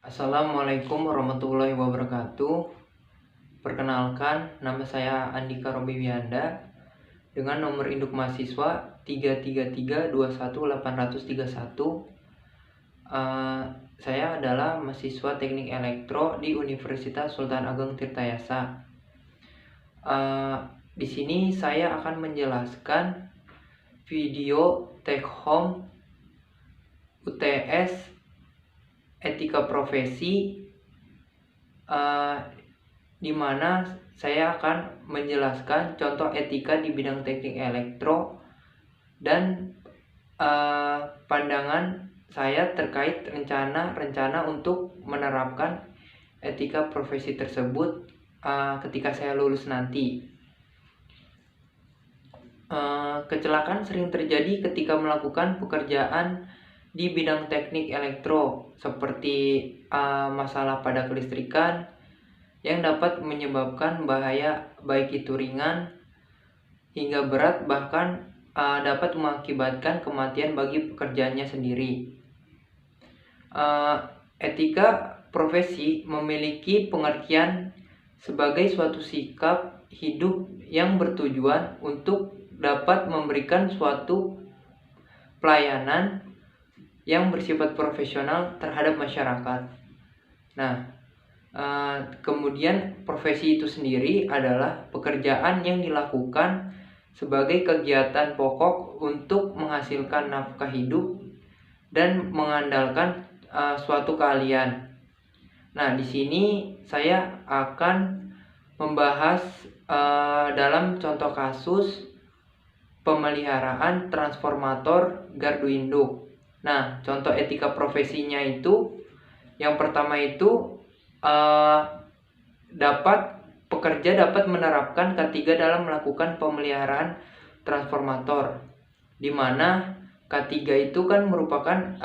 Assalamualaikum warahmatullahi wabarakatuh. Perkenalkan, nama saya Andika Robi Wianda dengan nomor induk mahasiswa 333218131. Saya adalah mahasiswa Teknik Elektro di Universitas Sultan Ageng Tirtayasa. Di sini saya akan menjelaskan video take home UTS Etika Profesi, di mana saya akan menjelaskan contoh etika di bidang teknik elektro dan pandangan saya terkait rencana untuk menerapkan etika profesi tersebut ketika saya lulus nanti. Kecelakaan sering terjadi ketika melakukan pekerjaan di bidang teknik elektro, seperti masalah pada kelistrikan yang dapat menyebabkan bahaya, baik itu ringan hingga berat, bahkan dapat mengakibatkan kematian bagi pekerjaannya sendiri. Etika profesi memiliki pengertian sebagai suatu sikap hidup yang bertujuan untuk dapat memberikan suatu pelayanan yang bersifat profesional terhadap masyarakat. Nah, kemudian profesi itu sendiri adalah pekerjaan yang dilakukan sebagai kegiatan pokok untuk menghasilkan nafkah hidup dan mengandalkan suatu keahlian. Nah, di sini saya akan membahas dalam contoh kasus pemeliharaan transformator gardu induk. Nah, contoh etika profesinya itu yang pertama itu pekerja dapat menerapkan K3 dalam melakukan pemeliharaan transformator, di mana K3 itu kan merupakan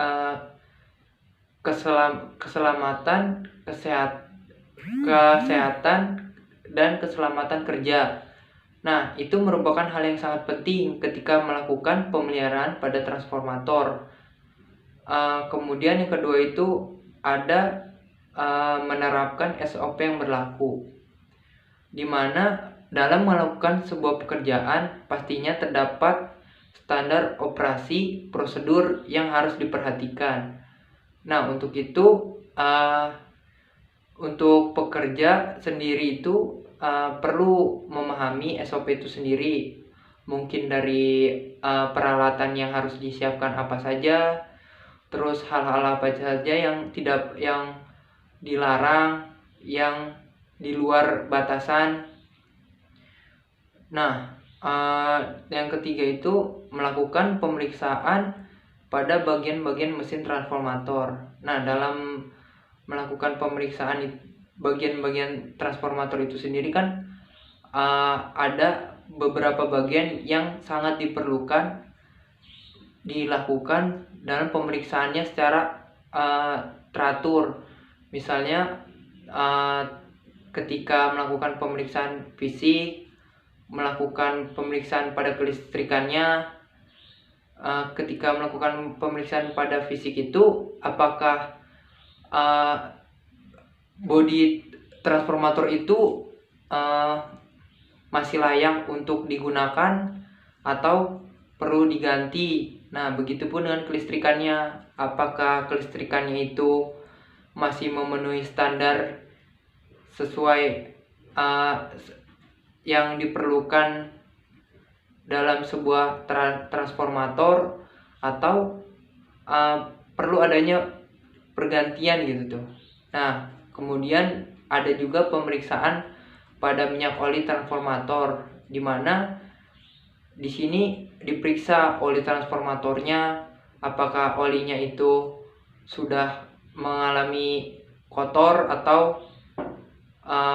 keselamatan, kesehatan dan keselamatan kerja. Nah, itu merupakan hal yang sangat penting ketika melakukan pemeliharaan pada transformator. Kemudian yang kedua itu ada menerapkan SOP yang berlaku, di mana dalam melakukan sebuah pekerjaan pastinya terdapat standar operasi prosedur yang harus diperhatikan. Nah, untuk itu untuk pekerja sendiri itu perlu memahami SOP itu sendiri, mungkin dari peralatan yang harus disiapkan apa saja, terus hal-hal apa saja yang dilarang, yang di luar batasan. Nah, yang ketiga itu melakukan pemeriksaan pada bagian-bagian mesin transformator. Nah, dalam melakukan pemeriksaan bagian-bagian transformator itu sendiri kan ada beberapa bagian yang sangat diperlukan dilakukan dalam pemeriksaannya secara teratur. Misalnya ketika melakukan pemeriksaan fisik, melakukan pemeriksaan pada kelistrikannya. Ketika melakukan pemeriksaan pada fisik itu, apakah bodi transformator itu masih layak untuk digunakan atau perlu diganti. Nah, begitupun dengan kelistrikannya, apakah kelistrikannya itu masih memenuhi standar sesuai yang diperlukan dalam sebuah transformator, atau perlu adanya pergantian gitu tuh. Nah, kemudian ada juga pemeriksaan pada minyak oli transformator, di mana di sini diperiksa oli transformatornya, apakah olinya itu sudah mengalami kotor atau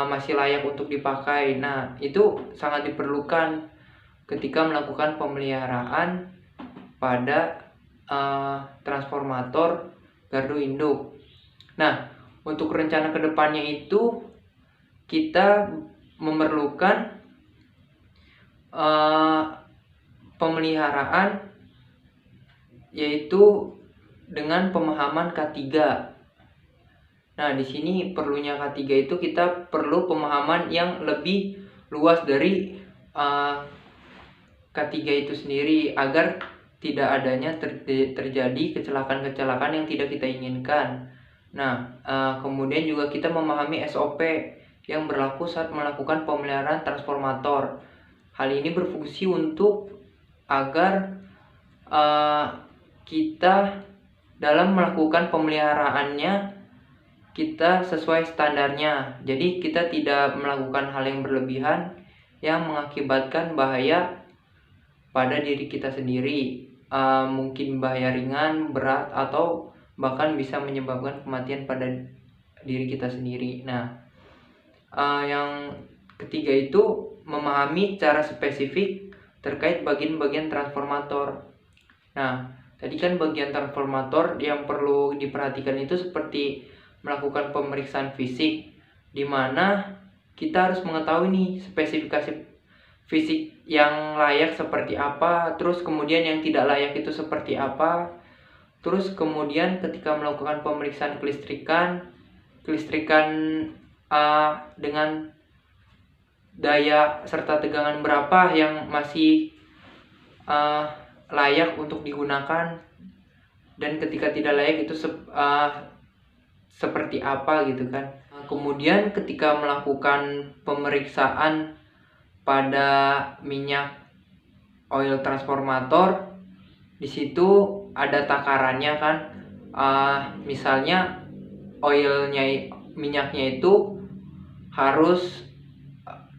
masih layak untuk dipakai. Nah, itu sangat diperlukan ketika melakukan pemeliharaan pada transformator gardu induk. Nah, untuk rencana kedepannya itu kita memerlukan pemeliharaan, yaitu dengan pemahaman K3. Nah, di sini perlunya K3 itu kita perlu pemahaman yang lebih luas dari K3 itu sendiri agar tidak adanya terjadi kecelakaan-kecelakaan yang tidak kita inginkan. Nah, kemudian juga kita memahami SOP yang berlaku saat melakukan pemeliharaan transformator. Hal ini berfungsi untuk agar kita dalam melakukan pemeliharaannya kita sesuai standarnya. Jadi kita tidak melakukan hal yang berlebihan yang mengakibatkan bahaya pada diri kita sendiri, mungkin bahaya ringan, berat, atau bahkan bisa menyebabkan kematian pada diri kita sendiri. Nah, yang ketiga itu memahami cara spesifik terkait bagian-bagian transformator. Nah, tadi kan bagian transformator yang perlu diperhatikan itu seperti melakukan pemeriksaan fisik, di mana kita harus mengetahui nih spesifikasi fisik yang layak seperti apa, terus kemudian yang tidak layak itu seperti apa, terus kemudian ketika melakukan pemeriksaan kelistrikan dengan daya serta tegangan berapa yang masih layak untuk digunakan, dan ketika tidak layak itu seperti apa gitu kan. Kemudian ketika melakukan pemeriksaan pada minyak oil transformator, di situ ada takarannya kan. Misalnya minyaknya itu harus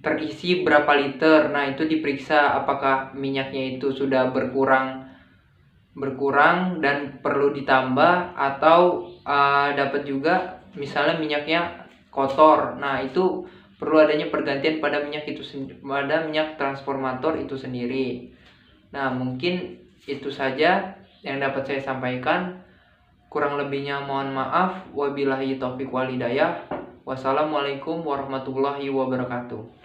terisi berapa liter. Nah, itu diperiksa apakah minyaknya itu sudah berkurang dan perlu ditambah, atau dapat juga misalnya minyaknya kotor. Nah, itu perlu adanya pergantian pada minyak transformator itu sendiri. Nah, mungkin itu saja yang dapat saya sampaikan. Kurang lebihnya mohon maaf. Wabillahi taufiq wal hidayah. Wassalamualaikum warahmatullahi wabarakatuh.